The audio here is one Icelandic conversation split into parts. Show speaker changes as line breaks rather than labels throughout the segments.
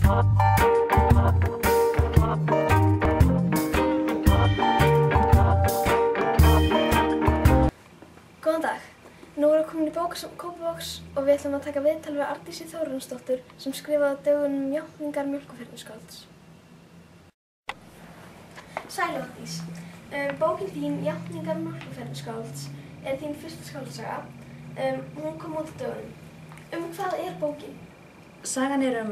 Góðan dag. Nú erum við komin í bókasafn Kópavogs og við ætlum að taka viðtal við Arndísi Þórarinsdóttur sem skrifaði á dögunum Játningar mjólkurfernusskálds. Sæl Arndís. Bókin þín Játningar mjólkurfernusskálds er þín fyrsta skáldsaga. Hún kom út á dögunum. Hvað er bókin?
Sagan er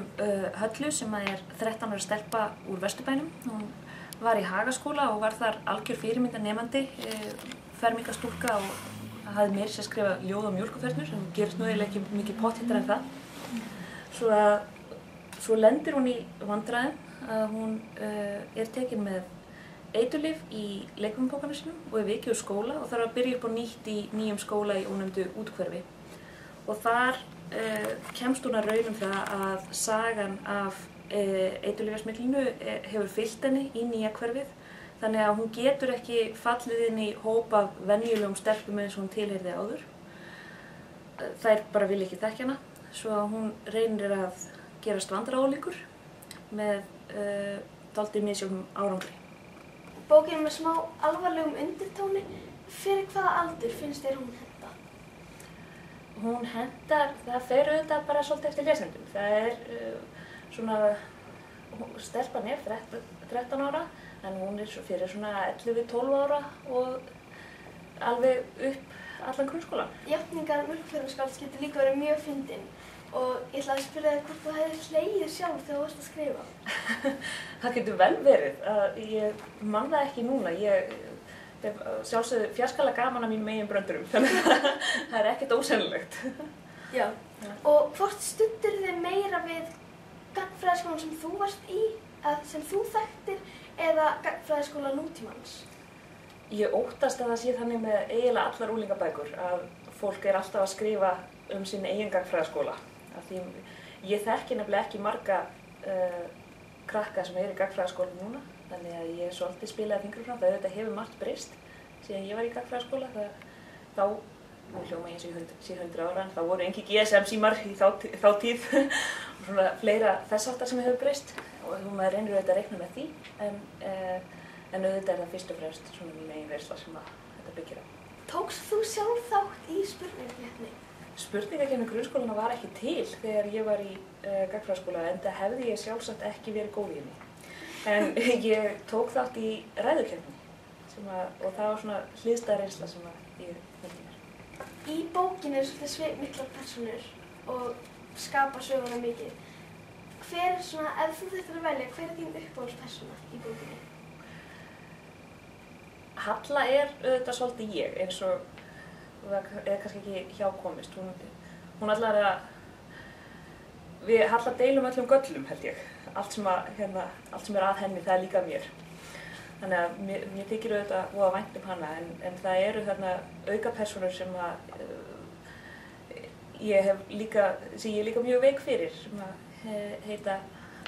Höllu sem er 13 ára stelpa úr Vesturbænum. Hún var í Hagaskóla og var þar algjör fyrirmyndanemandi, fermingastúlka og hafði meira sér að skrifa ljóð á mjólkurfernur sem gerist nú eiginlega ekki mikið potthittar en það. Svo lendir hún í vandræðum að hún er tekin með eiturlyf í leikfimipokana sínum og er vikið úr skóla og þarf að byrja upp á nýtt í nýjum skóla í ónefndu úthverfi. Og þar kemst hún að raun það að sagan af eiturlyfjasmyglinu hefur fylgt henni í nýja hverfið. Þannig að hún getur ekki fallið inn í hóp af venjulegum stelpum eins og hún tilheyrði áður. Þær bara vilja ekki þekkja hana, svo hún reynir að gerast vandræðaólíkur með dálítið misjöfnum árangri.
Bókin er með smá alvarlegum undirtóni. Fyrir hvaða aldur finnst þér hún henta?
Hún hentar, það fer auðvitað bara svolítið eftir lesendum. Það stelpan er 13 ára. En hún er fyrir svona 11-12 ára og alveg upp allan grunnskólann.
Játningar mjólkurfernusskálds getur líka verið mjög fyndin og ég ætla að spyrja þig hvort þú hefðir hlegið sjálf þegar þú varst að skrifa.
Það getur vel verið. Ég man það ekki núna. Ég hef sjálfsögðu fjarskalega gaman af mínum eigin bröndurum, þannig að það er ekkert ósennilegt.
Já. Og hvort studdir þið meira við gagnfræðaskólann sem þú varst í, sem þú þekktir, eða gagnfræðaskóla nútímans?
Ég óttast að það sé þannig með eiginlega allar unglingabækur að fólk er alltaf að skrifa sín eigin gagnfræðaskóla. Því ég þekki nefnilega ekki marga krakka sem eru í gagnfræðaskóla núna, þannig að ég svolítið spilaði fingrum fram. Það auðvitað hefur margt breyst síðan ég var í gagnfræðaskóla. Nú hljóma ég eins og 100 ára, en þá voru engin GSM-símar í þá tíð og svona fleira þess áttar sem hefur breyst. Og maður reynir auðvitað að reikna með því, en auðvitað er það fyrst og fremst svona mín eigin reynsla sem þetta byggir á.
Tókst þú sjálf þátt í spurningakeppni?
Spurningakeppni grunnskólana var ekki til þegar ég var í gagnfræðaskóla, enda hefði ég sjálfsagt ekki verið góð í henni. En ég tók þátt í ræðukeppni og það var svona hliðstæð reynsla sem ég myndi mér.
Í bókinni eru svolítið svipmiklar persónur og skapa söguna mikið. Hver er svona, ef þú þurftir að velja, hver er þín uppáhaldspersóna í bókinni?
Halla er auðvitað svolítið ég, eins og það er kannski ekki hjákomist. Hún við Halla deilum öllum göllum, held ég. Allt sem er að henni, það er líka mér. Þannig að mér þykir auðvitað voða vænt hana, en það eru þarna aukapersónur sem ég er líka mjög veik fyrir, sem heita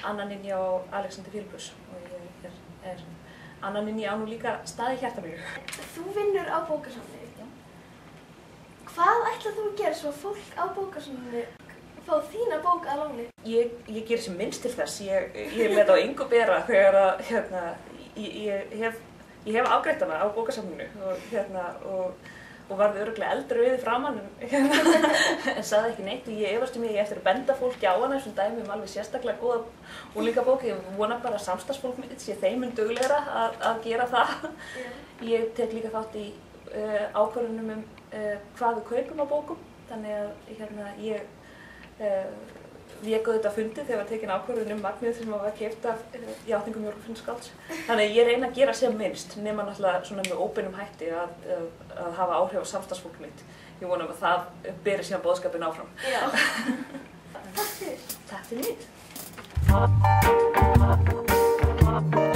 Anna Ninja og Alexander Philippus og Anna Ninja á nú líka stað í hjarta mínu.
Þú vinnur á bókasafni. Já. Hvað ætlar þú að gera svo að fólk á bókasafninu fá þína bók að láni?
Ég ger sem minnst til þess. Ég let á engu bera þegar ég hef afgreitt hana á bókasafninu og varði örugglega eldrauð framan en sagði ekki neitt og ég efast ég eftir að benda fólki á hana þessum dæmi alveg sérstaklega góða unglingabók. Ég vona bara að samstarfsfólk mitt sé þeim duglegra að gera það. Ég tek líka þátt í ákvörðunum hvað við kaupum á bókum, þannig að ég vék auðvitað fundið þegar var tekin ákvörðun magnið sem var keypt af Játningum mjólkurfernusskálds. Þannig að ég reyna að gera sem minnst, nema náttúrulega svona með óbeinum hætti að hafa áhrif á samstarfsfólk mitt. Ég vona að það beri síðan boðskapinn áfram.
Já. Takk fyrir.
Takk fyrir mig.